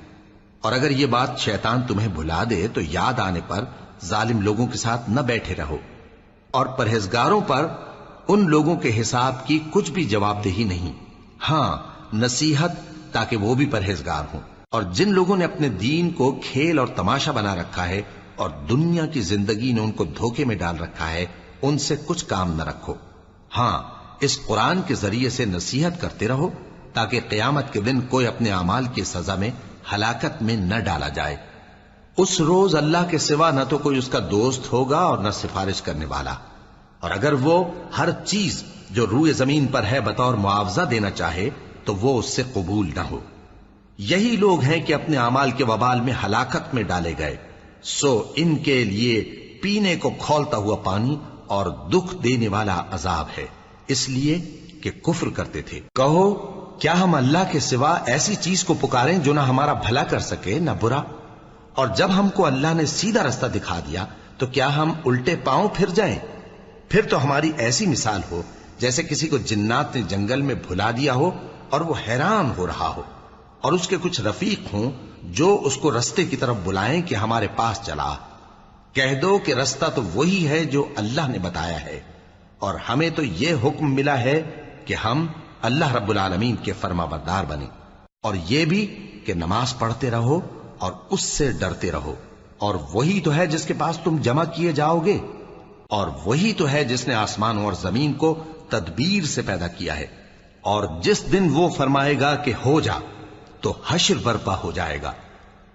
Speaker 1: اور اگر یہ بات شیطان تمہیں بھلا دے تو یاد آنے پر ظالم لوگوں کے ساتھ نہ بیٹھے رہو، اور پرہیزگاروں پر ان لوگوں کے حساب کی کچھ بھی جواب دہی نہیں، ہاں نصیحت تاکہ وہ بھی پرہیزگار ہوں۔ اور جن لوگوں نے اپنے دین کو کھیل اور تماشا بنا رکھا ہے اور دنیا کی زندگی نے ان کو دھوکے میں ڈال رکھا ہے، ان سے کچھ کام نہ رکھو، ہاں اس قرآن کے ذریعے سے نصیحت کرتے رہو تاکہ قیامت کے دن کوئی اپنے اعمال کی سزا میں ہلاکت میں نہ ڈالا جائے۔ اس روز اللہ کے سوا نہ تو کوئی اس کا دوست ہوگا اور نہ سفارش کرنے والا، اور اگر وہ ہر چیز جو روئے زمین پر ہے بطور معاوضہ دینا چاہے تو وہ اس سے قبول نہ ہو۔ یہی لوگ ہیں کہ اپنے اعمال کے وبال میں ہلاکت میں ڈالے گئے، سو ان کے لیے پینے کو کھولتا ہوا پانی اور دکھ دینے والا عذاب ہے، اس لیے کہ کفر کرتے تھے۔ کہو کیا ہم اللہ کے سوا ایسی چیز کو پکاریں جو نہ ہمارا بھلا کر سکے نہ برا؟ اور جب ہم کو اللہ نے سیدھا رستہ دکھا دیا تو کیا ہم الٹے پاؤں پھر جائیں؟ پھر تو ہماری ایسی مثال ہو جیسے کسی کو جنات نے جنگل میں بھلا دیا ہو اور وہ حیران ہو رہا ہو، اور اس کے کچھ رفیق ہوں جو اس کو رستے کی طرف بلائیں کہ ہمارے پاس چلا۔ کہہ دو کہ رستہ تو وہی ہے جو اللہ نے بتایا ہے، اور ہمیں تو یہ حکم ملا ہے کہ ہم اللہ رب العالمین کے فرما بردار بنیں، اور یہ بھی کہ نماز پڑھتے رہو اور اس سے ڈرتے رہو، اور وہی تو ہے جس کے پاس تم جمع کیے جاؤ گے، اور وہی تو ہے جس نے آسمان اور زمین کو تدبیر سے پیدا کیا ہے، اور جس دن وہ فرمائے گا کہ ہو جا تو حشر برپا ہو جائے گا،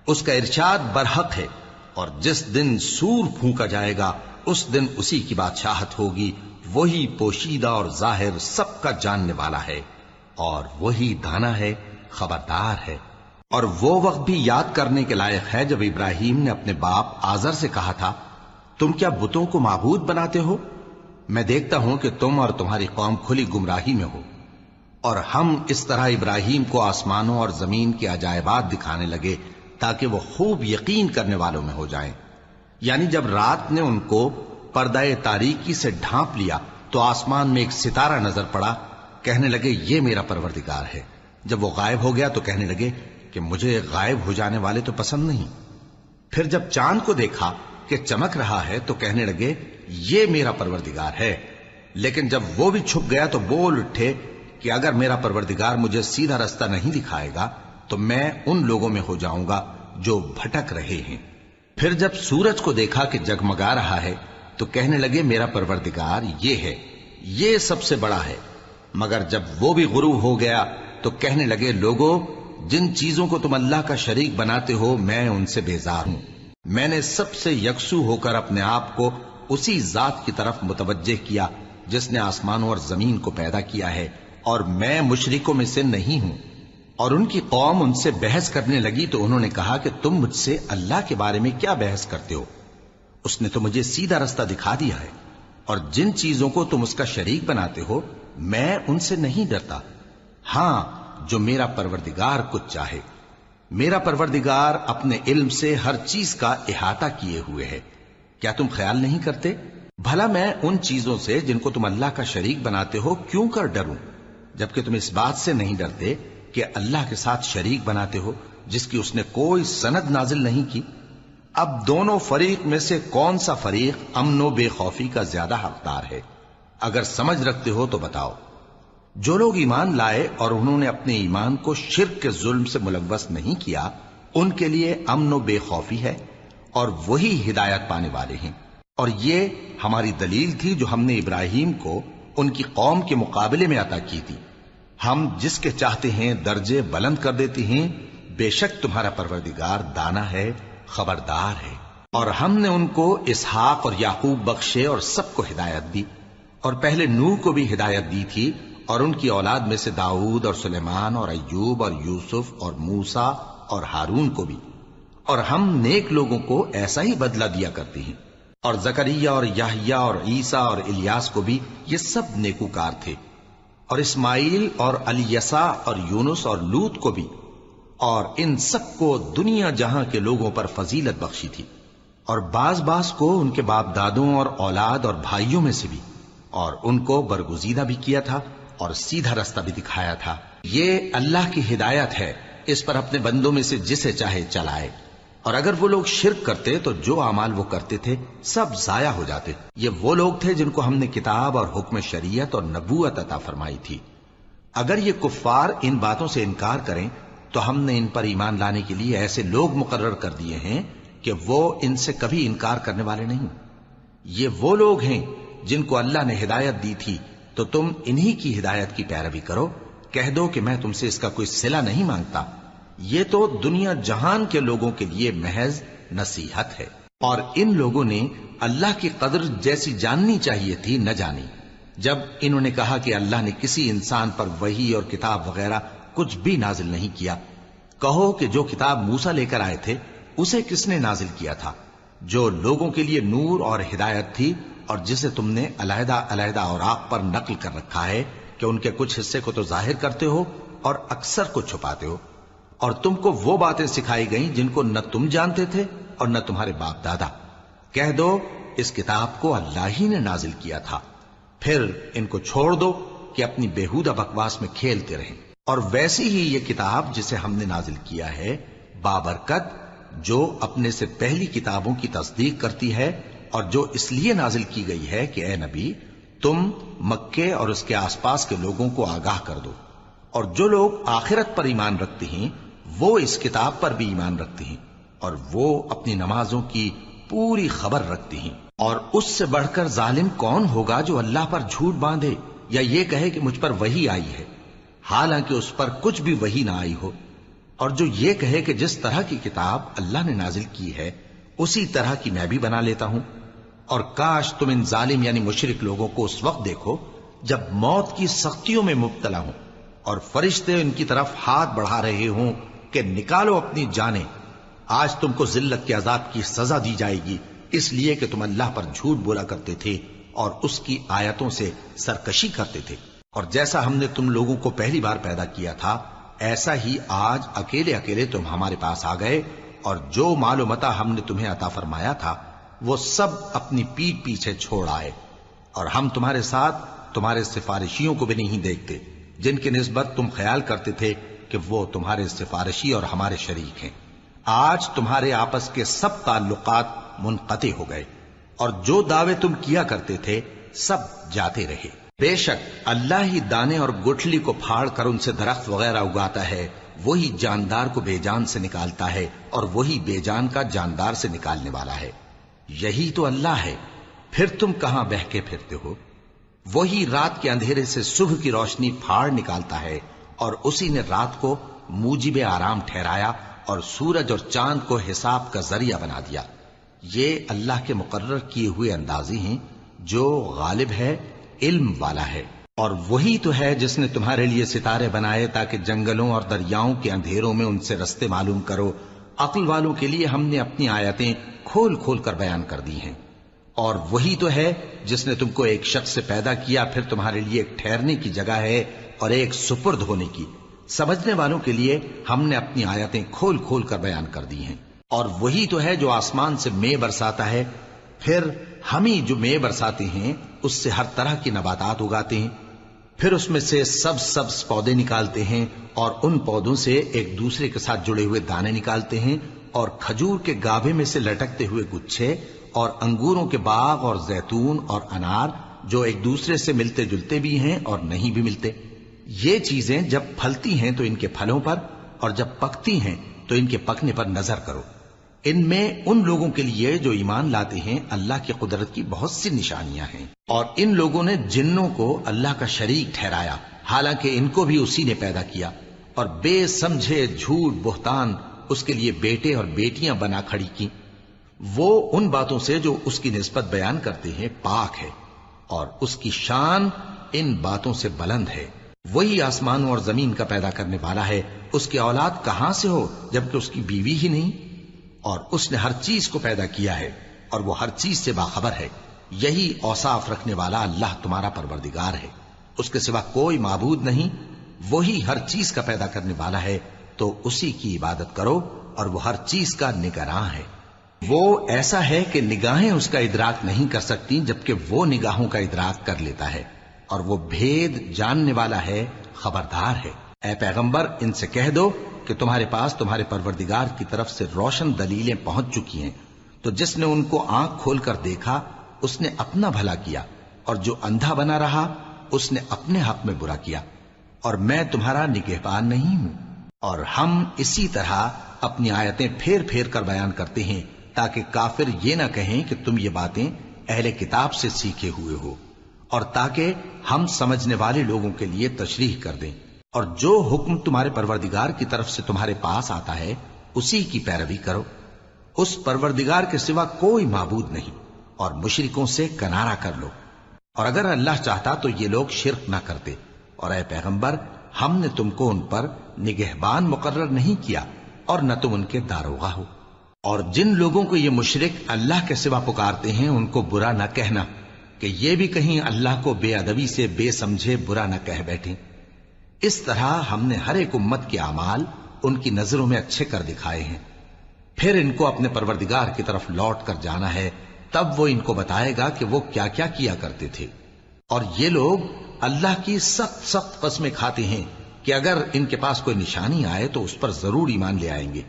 Speaker 1: اس کا ارشاد برحق ہے، اور جس دن سور پھونکا جائے گا اس دن اسی کی بادشاہت ہوگی، وہی پوشیدہ اور ظاہر سب کا جاننے والا ہے، اور وہی دانا ہے، خبردار ہے۔ اور وہ وقت بھی یاد کرنے کے لائق ہے جب ابراہیم نے اپنے باپ آزر سے کہا تھا تم کیا بتوں کو معبود بناتے ہو؟ میں دیکھتا ہوں کہ تم اور تمہاری قوم کھلی گمراہی میں ہو۔ اور ہم اس طرح ابراہیم کو آسمانوں اور زمین کے عجائبات دکھانے لگے تاکہ وہ خوب یقین کرنے والوں میں ہو جائیں۔ یعنی جب رات نے ان کو پردہ تاریکی سے ڈھانپ لیا تو آسمان میں ایک ستارہ نظر پڑا، کہنے لگے یہ میرا پروردگار ہے۔ جب وہ غائب ہو گیا تو کہنے لگے کہ مجھے غائب ہو جانے والے تو پسند نہیں۔ پھر جب چاند کو دیکھا کہ چمک رہا ہے تو کہنے لگے یہ میرا پروردگار ہے۔ لیکن جب وہ بھی چھپ گیا تو بول اٹھے کہ اگر میرا پروردگار مجھے سیدھا رستہ نہیں دکھائے گا تو میں ان لوگوں میں ہو جاؤں گا جو بھٹک رہے ہیں۔ پھر جب سورج کو دیکھا کہ جگمگا رہا ہے تو کہنے لگے میرا پروردگار یہ ہے، یہ سب سے بڑا ہے۔ مگر جب وہ بھی غروب ہو گیا تو کہنے لگے لوگو جن چیزوں کو تم اللہ کا شریک بناتے ہو میں ان سے بیزار ہوں۔ میں نے سب سے یکسو ہو کر اپنے آپ کو اسی ذات کی طرف متوجہ کیا جس نے آسمانوں اور زمین کو پیدا کیا ہے، اور میں مشرکوں میں سے نہیں ہوں۔ اور ان کی قوم ان سے بحث کرنے لگی تو انہوں نے کہا کہ تم مجھ سے اللہ کے بارے میں کیا بحث کرتے ہو؟ اس نے تو مجھے سیدھا رستہ دکھا دیا ہے، اور جن چیزوں کو تم اس کا شریک بناتے ہو میں ان سے نہیں ڈرتا، ہاں جو میرا پروردگار کچھ چاہے۔ میرا پروردگار اپنے علم سے ہر چیز کا احاطہ کیے ہوئے ہے۔ کیا تم خیال نہیں کرتے؟ بھلا میں ان چیزوں سے جن کو تم اللہ کا شریک بناتے ہو کیوں کر ڈروں، جبکہ تم اس بات سے نہیں ڈرتے کہ اللہ کے ساتھ شریک بناتے ہو جس کی اس نے کوئی سند نازل نہیں کی۔ اب دونوں فریق میں سے کون سا فریق امن و بے خوفی کا زیادہ حقدار ہے؟ اگر سمجھ رکھتے ہو تو بتاؤ۔ جو لوگ ایمان لائے اور انہوں نے اپنے ایمان کو شرک کے ظلم سے ملوث نہیں کیا، ان کے لیے امن و بے خوفی ہے، اور وہی ہدایت پانے والے ہیں۔ اور یہ ہماری دلیل تھی جو ہم نے ابراہیم کو ان کی قوم کے مقابلے میں عطا کی تھی۔ ہم جس کے چاہتے ہیں درجے بلند کر دیتے ہیں، بے شک تمہارا پروردگار دانا ہے، خبردار ہے۔ اور ہم نے ان کو اسحاق اور یعقوب بخشے اور سب کو ہدایت دی، اور پہلے نوح کو بھی ہدایت دی تھی، اور ان کی اولاد میں سے داؤد اور سلیمان اور ایوب اور یوسف اور موسیٰ اور ہارون کو بھی۔ اور ہم نیک لوگوں کو ایسا ہی بدلہ دیا کرتے ہیں۔ اور زکریا اور یحییٰ اور عیسیٰ اور الیاس کو بھی، یہ سب نیکوکار تھے۔ اور اسماعیل اور الیسع اور یونس اور لوط کو بھی، اور ان سب کو دنیا جہاں کے لوگوں پر فضیلت بخشی تھی، اور بعض کو ان کے باپ دادوں اور اولاد اور بھائیوں میں سے بھی، اور ان کو برگزیدہ بھی کیا تھا اور سیدھا رستہ بھی دکھایا تھا۔ یہ اللہ کی ہدایت ہے، اس پر اپنے بندوں میں سے جسے چاہے چلائے۔ اور اگر وہ لوگ شرک کرتے تو جو اعمال وہ کرتے تھے سب ضائع ہو جاتے۔ یہ وہ لوگ تھے جن کو ہم نے کتاب اور حکم شریعت اور نبوت عطا فرمائی تھی۔ اگر یہ کفار ان باتوں سے انکار کریں تو ہم نے ان پر ایمان لانے کے لیے ایسے لوگ مقرر کر دیے ہیں کہ وہ ان سے کبھی انکار کرنے والے نہیں۔ یہ وہ لوگ ہیں جن کو اللہ نے ہدایت دی تھی، تو تم انہی کی ہدایت کی پیروی کرو۔ کہہ دو کہ میں تم سے اس کا کوئی صلہ نہیں مانگتا، یہ تو دنیا جہان کے لوگوں کے لیے محض نصیحت ہے۔ اور ان لوگوں نے اللہ کی قدر جیسی جاننی چاہیے تھی نہ جانی، جب انہوں نے کہا کہ اللہ نے کسی انسان پر وحی اور کتاب وغیرہ کچھ بھی نازل نہیں کیا۔ کہو کہ جو کتاب موسیٰ لے کر آئے تھے اسے کس نے نازل کیا تھا؟ جو لوگوں کے لیے نور اور ہدایت تھی، اور جسے تم نے علیحدہ علیحدہ اوراق پر نقل کر رکھا ہے کہ ان کے کچھ حصے کو تو ظاہر کرتے ہو اور اکثر کو چھپاتے ہو۔ اور تم کو وہ باتیں سکھائی گئیں جن کو نہ تم جانتے تھے اور نہ تمہارے باپ دادا۔ کہہ دو اس کتاب کو اللہ ہی نے نازل کیا تھا، پھر ان کو چھوڑ دو کہ اپنی بیہودہ بکواس میں کھیلتے رہیں۔ اور ویسی ہی یہ کتاب جسے ہم نے نازل کیا ہے بابرکت، جو اپنے سے پہلی کتابوں کی تصدیق کرتی ہے، اور جو اس لیے نازل کی گئی ہے کہ اے نبی تم مکے اور اس کے آس پاس کے لوگوں کو آگاہ کر دو۔ اور جو لوگ آخرت پر ایمان رکھتے ہیں وہ اس کتاب پر بھی ایمان رکھتے ہیں، اور وہ اپنی نمازوں کی پوری خبر رکھتے ہیں۔ اور اس سے بڑھ کر ظالم کون ہوگا جو اللہ پر جھوٹ باندھے یا یہ کہے کہ مجھ پر وحی آئی ہے، حالانکہ اس پر کچھ بھی وحی نہ آئی ہو، اور جو یہ کہے کہ جس طرح کی کتاب اللہ نے نازل کی ہے اسی طرح کی میں بھی بنا لیتا ہوں۔ اور کاش تم ان ظالم یعنی مشرک لوگوں کو اس وقت دیکھو جب موت کی سختیوں میں مبتلا ہوں، اور فرشتے ان کی طرف ہاتھ بڑھا رہے ہوں کہ نکالو اپنی جانیں، آج تم کو ذلت کے عذاب کی سزا دی جائے گی، اس لیے کہ تم اللہ پر جھوٹ بولا کرتے تھے اور اس کی آیتوں سے سرکشی کرتے تھے۔ اور جیسا ہم نے تم لوگوں کو پہلی بار پیدا کیا تھا ایسا ہی آج اکیلے اکیلے تم ہمارے پاس آ گئے، اور جو مال و متاع ہم نے تمہیں عطا فرمایا تھا وہ سب اپنی پیٹھ پیچھے چھوڑ آئے، اور ہم تمہارے ساتھ تمہارے سفارشیوں کو بھی نہیں دیکھتے جن کی نسبت تم خیال کرتے تھے کہ وہ تمہارے سفارشی اور ہمارے شریک ہیں۔ آج تمہارے آپس کے سب تعلقات منقطع ہو گئے، اور جو دعوے تم کیا کرتے تھے سب جاتے رہے۔ بے شک اللہ ہی دانے اور گٹھلی کو پھاڑ کر ان سے درخت وغیرہ اگاتا ہے، وہی جاندار کو بے جان سے نکالتا ہے اور وہی بے جان کا جاندار سے نکالنے والا ہے۔ یہی تو اللہ ہے، پھر تم کہاں بہکے پھرتے ہو؟ وہی رات کے اندھیرے سے صبح کی روشنی پھاڑ نکالتا ہے، اور اسی نے رات کو موجب آرام ٹھہرایا اور سورج اور چاند کو حساب کا ذریعہ بنا دیا۔ یہ اللہ کے مقرر کیے ہوئے اندازے ہیں، جو غالب ہے، علم والا ہے۔ اور وہی تو ہے جس نے تمہارے لیے ستارے بنائے تاکہ جنگلوں اور دریاؤں کے اندھیروں میں ان سے رستے معلوم کرو۔ عقل والوں کے لیے ہم نے اپنی آیتیں کھول کھول کر بیان کر دی ہیں۔ اور وہی تو ہے جس نے تم کو ایک شخص سے پیدا کیا، پھر تمہارے لیے ایک ٹھہرنے کی جگہ ہے اور ایک سپرد ہونے کی۔ سمجھنے والوں کے لیے ہم نے اپنی آیتیں کھول کھول کر بیان کر دی ہیں۔ اور وہی تو ہے جو آسمان سے مے برساتا ہے، پھر ہم ہی جو مے برساتے ہیں اس سے ہر طرح کی نباتات اگاتے ہیں، پھر اس میں سے سبز پودے نکالتے ہیں، اور ان پودوں سے ایک دوسرے کے ساتھ جڑے ہوئے دانے نکالتے ہیں، اور کھجور کے گابھے میں سے لٹکتے ہوئے گچھے اور انگوروں کے باغ اور زیتون اور انار جو ایک دوسرے سے ملتے جلتے بھی ہیں اور نہیں بھی ملتے. یہ چیزیں جب پھلتی ہیں تو ان کے پھلوں پر اور جب پکتی ہیں تو ان کے پکنے پر نظر کرو. ان میں ان لوگوں کے لیے جو ایمان لاتے ہیں اللہ کی قدرت کی بہت سی نشانیاں ہیں. اور ان لوگوں نے جنوں کو اللہ کا شریک ٹھہرایا حالانکہ ان کو بھی اسی نے پیدا کیا، اور بے سمجھے جھوٹ بہتان اس کے لیے بیٹے اور بیٹیاں بنا کھڑی کی. وہ ان باتوں سے جو اس کی نسبت بیان کرتے ہیں پاک ہے، اور اس کی شان ان باتوں سے بلند ہے. وہی آسمانوں اور زمین کا پیدا کرنے والا ہے، اس کی اولاد کہاں سے ہو جبکہ اس کی بیوی ہی نہیں. اور اس نے ہر چیز کو پیدا کیا ہے اور وہ ہر چیز سے باخبر ہے. یہی اوصاف رکھنے والا اللہ تمہارا پروردگار ہے، اس کے سوا کوئی معبود نہیں. وہی ہر چیز کا پیدا کرنے والا ہے، تو اسی کی عبادت کرو، اور وہ ہر چیز کا نگراں ہے. وہ ایسا ہے کہ نگاہیں اس کا ادراک نہیں کر سکتی جبکہ وہ نگاہوں کا ادراک کر لیتا ہے، اور وہ بھید جاننے والا ہے، خبردار ہے. اے پیغمبر ان سے کہہ دو کہ تمہارے پاس تمہارے پروردگار کی طرف سے روشن دلیلیں پہنچ چکی ہیں، تو جس نے ان کو آنکھ کھول کر دیکھا اس نے اپنا بھلا کیا، اور جو اندھا بنا رہا اس نے اپنے حق میں برا کیا. اور میں تمہارا نگہبان نہیں ہوں. اور ہم اسی طرح اپنی آیتیں پھیر پھیر کر بیان کرتے ہیں تاکہ کافر یہ نہ کہیں کہ تم یہ باتیں اہل کتاب سے سیکھے ہوئے ہو، اور تاکہ ہم سمجھنے والے لوگوں کے لیے تشریح کر دیں. اور جو حکم تمہارے پروردگار کی طرف سے تمہارے پاس آتا ہے اسی کی پیروی کرو. اس پروردگار کے سوا کوئی معبود نہیں، اور مشرکوں سے کنارہ کر لو. اور اگر اللہ چاہتا تو یہ لوگ شرک نہ کرتے. اور اے پیغمبر ہم نے تم کو ان پر نگہبان مقرر نہیں کیا اور نہ تم ان کے داروغہ ہو. اور جن لوگوں کو یہ مشرک اللہ کے سوا پکارتے ہیں ان کو برا نہ کہنا کہ یہ بھی کہیں اللہ کو بے ادبی سے بے سمجھے برا نہ کہہ بیٹھیں. اس طرح ہم نے ہر ایک امت کے اعمال ان کی نظروں میں اچھے کر دکھائے ہیں. پھر ان کو اپنے پروردگار کی طرف لوٹ کر جانا ہے، تب وہ ان کو بتائے گا کہ وہ کیا کیا کیا کرتے تھے. اور یہ لوگ اللہ کی سخت سخت قسمیں کھاتے ہیں کہ اگر ان کے پاس کوئی نشانی آئے تو اس پر ضرور ایمان لے آئیں گے.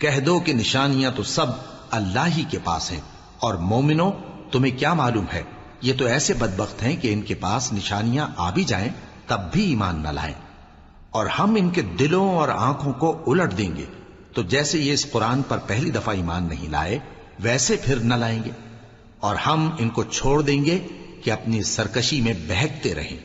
Speaker 1: کہہ دو کہ نشانیاں تو سب اللہ ہی کے پاس ہیں، اور مومنوں تمہیں کیا معلوم ہے یہ تو ایسے بدبخت ہیں کہ ان کے پاس نشانیاں آ بھی جائیں تب بھی ایمان نہ لائیں. اور ہم ان کے دلوں اور آنکھوں کو الٹ دیں گے، تو جیسے یہ اس قرآن پر پہلی دفعہ ایمان نہیں لائے ویسے پھر نہ لائیں گے. اور ہم ان کو چھوڑ دیں گے کہ اپنی سرکشی میں بہکتے رہیں.